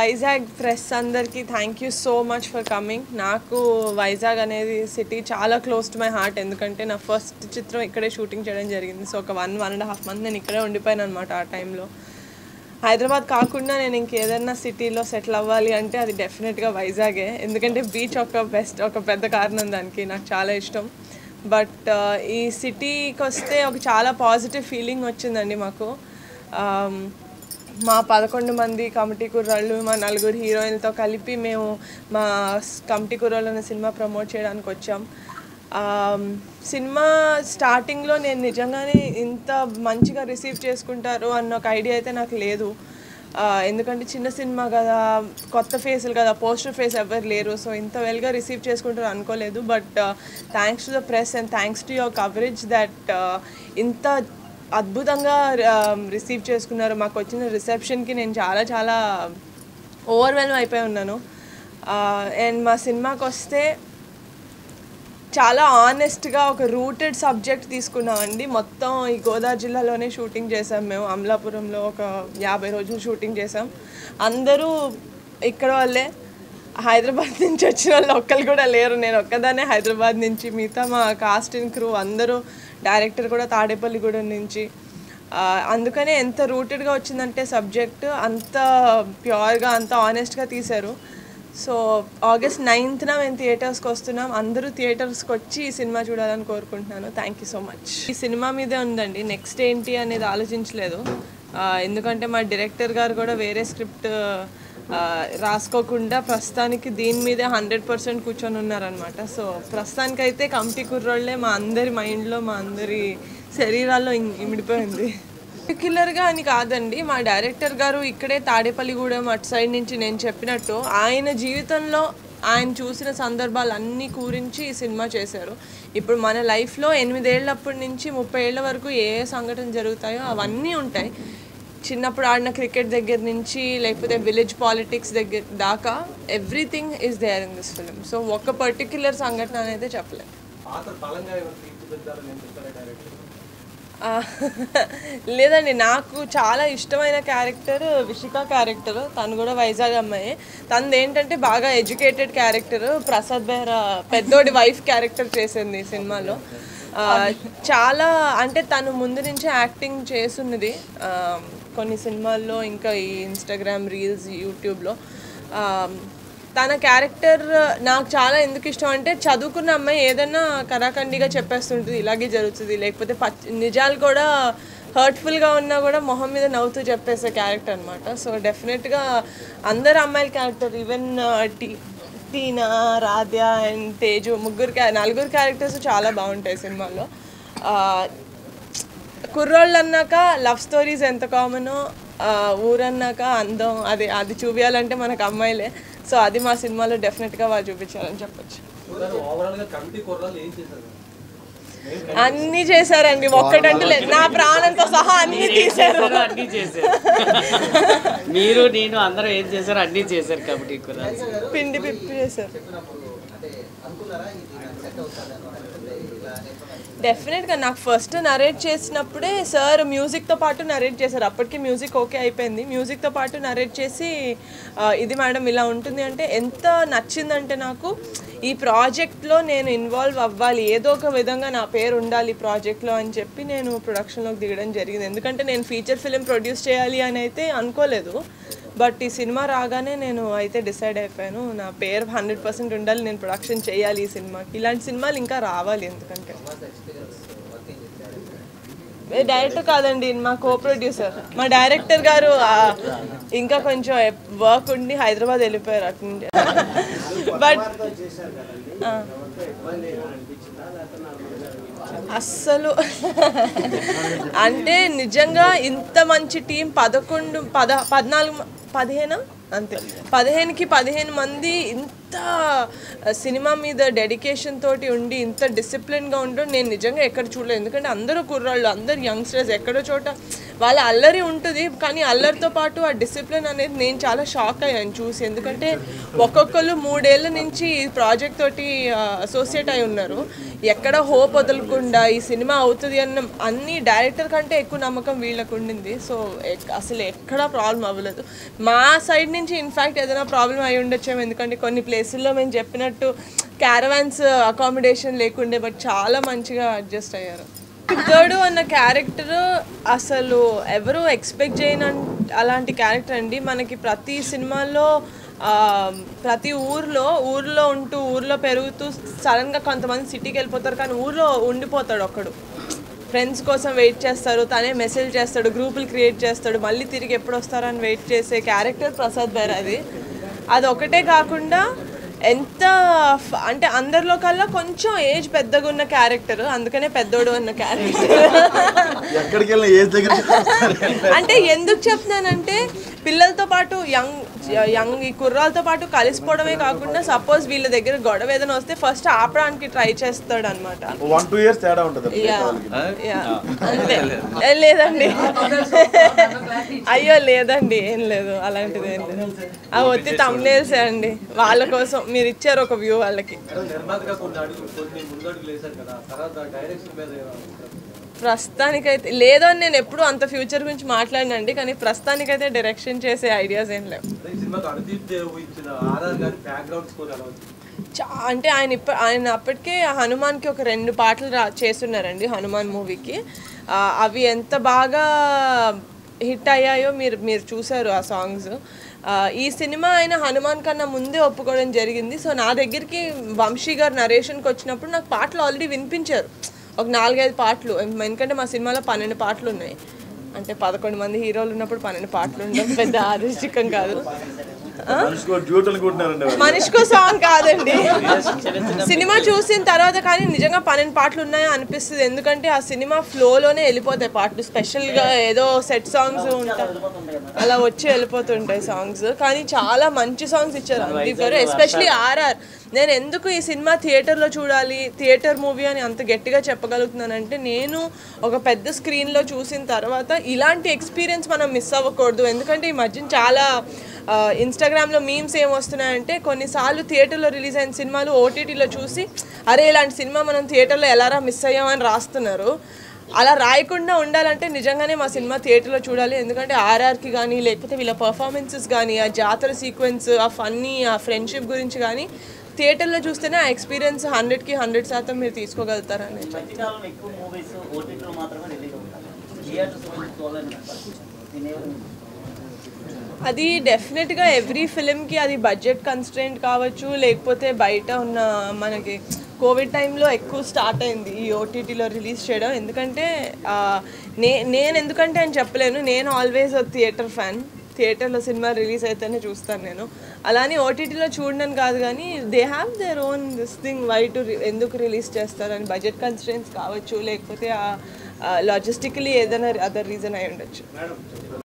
Vizag press అందరికీ thank you so much for coming. నాకు వైజాగ్ అనేది సిటీ చాలా క్లోజ్ టు మై హార్ట్. ఎందుకంటే నా ఫస్ట్ చిత్రం ఇక్కడే షూటింగ్ చేయడం జరిగింది. సో ఒక 1.5 months నేను ఇక్కడే ఉండిపోయాను అనమాట. ఆ టైంలో హైదరాబాద్ కాకుండా నేను ఇంకేదన్నా సిటీలో సెటిల్ అవ్వాలి అంటే అది డెఫినెట్గా వైజాగే. ఎందుకంటే బీచ్ ఒక పెద్ద కారణం దానికి. నాకు చాలా ఇష్టం. బట్ ఈ సిటీకి వస్తే ఒక చాలా పాజిటివ్ ఫీలింగ్ వచ్చిందండి మాకు. మా 11 మంది కమిటీ కుర్రాళ్ళు, మా 4 హీరోయిన్లతో కలిపి మేము మా కమిటీ కుర్రాళ్ళు అనే సినిమా ప్రమోట్ చేయడానికి వచ్చాం. సినిమా స్టార్టింగ్లో నేను నిజంగానే ఇంత మంచిగా రిసీవ్ చేసుకుంటారు అన్న ఒక ఐడియా అయితే నాకు లేదు. ఎందుకంటే చిన్న సినిమా కదా, కొత్త ఫేసులు కదా, పోస్టర్ ఫేస్ ఎవరు లేరు. సో ఇంత వెల్గా రిసీవ్ చేసుకుంటారు అనుకోలేదు. But thanks to the press and thanks to your coverage that ఇంత అద్భుతంగా రిసీవ్ చేసుకున్నారు. మాకు వచ్చిన రిసెప్షన్కి నేను చాలా చాలా ఓవర్వెల్మ్ అయిపోయి ఉన్నాను. అండ్ మా సినిమాకి వస్తే చాలా ఆనెస్ట్గా ఒక రూటెడ్ సబ్జెక్ట్ తీసుకున్నామండి. మొత్తం ఈ గోదావరి జిల్లాలోనే షూటింగ్ చేసాం. మేము అమలాపురంలో ఒక 50 రోజులు షూటింగ్ చేసాం. అందరూ ఇక్కడ వాళ్ళే. హైదరాబాద్ నుంచి వచ్చిన వాళ్ళు ఒక్కరు కూడా లేరు. నేను ఒక్కదానే హైదరాబాద్ నుంచి. మిగతా మా కాస్ట్ అండ్ క్రూ అందరూ, డైరెక్టర్ కూడా తాడేపల్లిగూడెం నుంచి. అందుకనే ఎంత రూటెడ్గా వచ్చిందంటే సబ్జెక్ట్, అంత ప్యూర్గా, అంత ఆనెస్ట్గా తీశారు. సో August 9th మేము థియేటర్స్కి వస్తున్నాం. అందరూ థియేటర్స్కి వచ్చి ఈ సినిమా చూడాలని కోరుకుంటున్నాను. Thank you so much. ఈ సినిమా మీదే ఉందండి. నెక్స్ట్ ఏంటి అనేది ఆలోచించలేదు. ఎందుకంటే మా డైరెక్టర్ గారు కూడా వేరే స్క్రిప్ట్ రాసుకోకుండా ప్రస్తుతానికి దీని మీదే 100% కూర్చొని ఉన్నారనమాట. సో ప్రస్తుతానికైతే కమిటీ కుర్రోళ్ళే మా అందరి మైండ్లో, మా అందరి శరీరాల్లో ఇమిడిపోయింది. పర్టిక్యులర్గా అని కాదండి, మా డైరెక్టర్ గారు ఇక్కడే తాడేపల్లిగూడెం అటు సైడ్ నుంచి నేను చెప్పినట్టు ఆయన జీవితంలో ఆయన చూసిన సందర్భాలు అన్నీ గురించి ఈ సినిమా చేశారు. ఇప్పుడు మన లైఫ్లో 8 ఏళ్ళప్పటి నుంచి 30 ఏళ్ళ వరకు ఏ సంఘటనలు జరుగుతాయో అవన్నీ ఉంటాయి. చిన్నప్పుడు ఆడిన క్రికెట్ దగ్గర నుంచి లేకపోతే విలేజ్ పాలిటిక్స్ దగ్గర దాకా everything is there in this film. So ఒక పర్టిక్యులర్ సంఘటన అనేది చెప్పలేదు. లేదండి, నాకు చాలా ఇష్టమైన క్యారెక్టర్ విషిక క్యారెక్టర్. తను కూడా వైజాగ్ అమ్మాయి. తనది ఏంటంటే బాగా ఎడ్యుకేటెడ్ క్యారెక్టర్. ప్రసాద్ బెహ్రా పెద్దోడి వైఫ్ క్యారెక్టర్ చేసింది ఈ సినిమాలో. చాలా అంటే తను ముందు నుంచి యాక్టింగ్ చేస్తున్నది కొన్ని సినిమాల్లో, ఇంకా ఈ ఇన్స్టాగ్రామ్ రీల్స్, యూట్యూబ్లో. తన క్యారెక్టర్ నాకు చాలా ఎందుకు ఇష్టం అంటే, చదువుకున్న అమ్మాయి ఏదైనా కరాఖండిగా చెప్పేస్తుంటుంది, ఇలాగే జరుగుతుంది, లేకపోతే నిజాలు కూడా హర్ట్ఫుల్గా ఉన్నా కూడా మొహం మీద నవ్వుతూ చెప్పేసే క్యారెక్టర్ అనమాట. సో డెఫినెట్గా అందరు అమ్మాయిల character, even Tina, Radhya and Teju, 4 characters చాలా బాగుంటాయి సినిమాలో. కుర్రోళ్ళు అన్నాక లవ్ స్టోరీస్ ఎంత కామనో, ఊరన్నాక అందం, అది చూపించాలంటే మనకు అమ్మాయిలే. సో అది మా సినిమాలో డెఫినెట్గా వాళ్ళు చూపించాలని చెప్పచ్చు. అన్నీ చేశారండి, ఒక్కటంటూ లేదు. నా ప్రాణంతో సహా అన్నీ తీశారు. మీరు నేను అందరూ ఏం చేశారు, అన్నీ చేశారు కాబట్టి పిండి పిప్పి చేశారు. డెఫినెట్గా నాకు ఫస్ట్ నరేట్ చేసినప్పుడే సార్ మ్యూజిక్తో పాటు నరేట్ చేశారు. అప్పటికి మ్యూజిక్ ఓకే అయిపోయింది. మ్యూజిక్తో పాటు నరేట్ చేసి ఇది మేడం ఇలా ఉంటుంది అంటే ఎంత నచ్చిందంటే నాకు ఈ ప్రాజెక్ట్లో నేను ఇన్వాల్వ్ అవ్వాలి, ఏదో ఒక విధంగా నా పేరు ఉండాలి ఈ ప్రాజెక్ట్లో అని చెప్పి నేను ప్రొడక్షన్లోకి దిగడం జరిగింది. ఎందుకంటే నేను ఫీచర్ ఫిలిం ప్రొడ్యూస్ చేయాలి అని అయితే అనుకోలేదు. బట్ ఈ సినిమా రాగానే నేను అయితే డిసైడ్ అయిపోయాను, నా పేరు 100% ఉండాలి, నేను ప్రొడక్షన్ చేయాలి ఈ సినిమాకి. ఇలాంటి సినిమాలు ఇంకా రావాలి. ఎందుకంటే డైరెక్టర్ కాదండి, మా కో ప్రొడ్యూసర్. మా డైరెక్టర్ గారు ఇంకా కొంచెం వర్క్ ఉండి హైదరాబాద్ వెళ్ళిపోయారు అటు నుండి. బట్ అస్సలు అంటే నిజంగా ఇంత మంచి టీం 15కి 15 మంది ఇంత సినిమా మీద డెడికేషన్ తోటి ఉండి ఇంత డిసిప్లిన్గా ఉండడం నేను నిజంగా ఎక్కడ చూడలేదు. ఎందుకంటే అందరూ కుర్రాళ్ళు, అందరు యంగ్స్టర్స్, ఎక్కడో చోట వాళ్ళ అల్లరి ఉంటుంది, కానీ అల్లరితో పాటు ఆ డిసిప్లిన్ అనేది నేను చాలా షాక్ అయ్యాను చూసి. ఎందుకంటే ఒక్కొక్కరు 3 ఏళ్ళ నుంచి ఈ ప్రాజెక్ట్ తోటి అసోసియేట్ అయి ఉన్నారు. ఎక్కడ హోప్ వదలకుండా ఈ సినిమా అవుతుంది అన్న అన్ని డైరెక్టర్ కంటే ఎక్కువ నమ్మకం వీళ్ళకు ఉండింది. సో అసలు ఎక్కడా ప్రాబ్లం అవ్వలేదు. మా సైడ్ నుంచి ఇన్ఫ్యాక్ట్ ఏదైనా ప్రాబ్లం అయి ఉండొచ్చాము, ఎందుకంటే కొన్ని ప్లేసుల్లో మేము చెప్పినట్టు క్యారవాన్స్ అకామిడేషన్ లేకుండే, బట్ చాలా మంచిగా అడ్జస్ట్ అయ్యారు. పిద్దోడు అన్న క్యారెక్టర్ అసలు ఎవరు ఎక్స్పెక్ట్ చేయని అలాంటి క్యారెక్టర్ అండి. మనకి ప్రతి సినిమాల్లో ప్రతి ఊర్లో ఉంటూ ఊర్లో పెరుగుతూ సడన్గా కొంతమంది సిటీకి వెళ్ళిపోతారు, కానీ ఊర్లో ఉండిపోతాడు ఒక్కడు. ఫ్రెండ్స్ కోసం వెయిట్ చేస్తారు, తనే మెసేజ్ చేస్తాడు, గ్రూపులు క్రియేట్ చేస్తాడు, మళ్ళీ తిరిగి ఎప్పుడు వస్తారని వెయిట్ చేసే క్యారెక్టర్ ప్రసాద్ బైరాది. అది ఒకటే కాకుండా ఎంత అంటే అందరిలో కల్లా కొంచెం ఏజ్ పెద్దగా ఉన్న క్యారెక్టర్, అందుకనే పెద్దోడు అన్న క్యారెక్టర్. అంటే ఎందుకు చెప్తున్నానంటే పిల్లలతో పాటు యంగ్ ఈ కుర్రాలతో పాటు కలిసిపోవడమే కాకుండా సపోజ్ వీళ్ళ దగ్గర గొడవ ఏదైనా వస్తే ఫస్ట్ ఆపడానికి ట్రై చేస్తాడు అనమాట. అంతే. లేదండి, అయ్యో లేదండి, ఏం లేదు, అలాంటిది ఏం లేదు. అవి వచ్చి తమ్నేల్సే అండి, వాళ్ళ కోసం మీరు ఇచ్చారు ఒక వ్యూ వాళ్ళకి. ప్రస్తుతానికైతే లేదో, నేను ఎప్పుడు అంత ఫ్యూచర్ గురించి మాట్లాడినండి, కానీ ప్రస్తుతానికైతే డైరెక్షన్ చేసే ఐడియాస్ ఏం లేవు. అంటే ఆయన అప్పటికే హనుమాన్కి ఒక 2 పాటలు చేస్తున్నారండి హనుమాన్ మూవీకి. అవి ఎంత బాగా హిట్ అయ్యాయో మీరు చూసారు ఆ సాంగ్స్. ఈ సినిమా ఆయన హనుమాన్ కన్నా ముందే ఒప్పుకోవడం జరిగింది. సో నా దగ్గరికి వంశీ గారు నరేషన్కి వచ్చినప్పుడు నాకు పాటలు ఆల్రెడీ వినిపించారు, ఒక 4-5 పాటలు. ఎందుకంటే మా సినిమాలో 12 పాటలు ఉన్నాయి. అంటే 11 మంది హీరోలు ఉన్నప్పుడు 12 పాటలు ఉండడం పెద్ద ఆదర్శికం కాదు. మనిషికో సాంగ్ కాదండి, సినిమా చూసిన తర్వాత కానీ నిజంగా 12 పాటలు ఉన్నాయో అనిపిస్తుంది. ఎందుకంటే ఆ సినిమా ఫ్లోలోనే వెళ్ళిపోతాయి పాటలు, స్పెషల్గా ఏదో సెట్ సాంగ్స్ ఉంటాయి, అలా వచ్చి వెళ్ళిపోతుంటాయి సాంగ్స్. కానీ చాలా మంచి సాంగ్స్ ఇచ్చారు అనుదీప్ గారు, ఎస్పెషలీ ఆర్ఆర్. నేను ఎందుకు ఈ సినిమా థియేటర్లో చూడాలి, థియేటర్ మూవీ అని అంత గట్టిగా చెప్పగలుగుతున్నానంటే, నేను ఒక పెద్ద స్క్రీన్లో చూసిన తర్వాత ఇలాంటి ఎక్స్పీరియన్స్ మనం మిస్ అవ్వకూడదు. ఎందుకంటే ఈ మధ్యన చాలా ఇన్స్టాగ్రామ్లో మీమ్స్ ఏం వస్తున్నాయంటే, కొన్నిసార్లు థియేటర్లో రిలీజ్ అయిన సినిమాలు ఓటీటీలో చూసి అరే ఇలాంటి సినిమా మనం థియేటర్లో ఎలారా మిస్ అయ్యామని రాస్తున్నారు. అలా రాయకుండా ఉండాలంటే నిజంగానే మా సినిమా థియేటర్లో చూడాలి. ఎందుకంటే ఆర్ఆర్కి కానీ లేకపోతే వీళ్ళ పర్ఫార్మెన్సెస్ కానీ, ఆ జాతర సీక్వెన్స్, ఆ ఫన్నీ, ఆ ఫ్రెండ్షిప్ గురించి కానీ థియేటర్లో చూస్తేనే ఆ ఎక్స్పీరియన్స్ 100కి 100% మీరు తీసుకోగలుగుతారని. అది డెఫినెట్గా ఎవ్రీ ఫిలింకి అది బడ్జెట్ కన్స్ట్రెయింట్ కావచ్చు, లేకపోతే బయట ఉన్న మనకి కోవిడ్ టైంలో ఎక్కువ స్టార్ట్ అయింది ఈ ఓటీటీలో రిలీజ్ చేయడం. ఎందుకంటే నేను ఎందుకంటే అని చెప్పలేను, నేను ఆల్వేస్ థియేటర్ ఫ్యాన్. థియేటర్లో సినిమా రిలీజ్ అయితేనే చూస్తాను నేను. అలానే ఓటీటీలో చూడడం కాదు, కానీ they have their own this thing why to ఎందుకు రిలీజ్ చేస్తారని. బడ్జెట్ కన్స్ట్రెయింట్స్ కావచ్చు, లేకపోతే లాజిస్టికలీ ఏదైనా అదర్ రీజన్ అయి ఉండొచ్చు.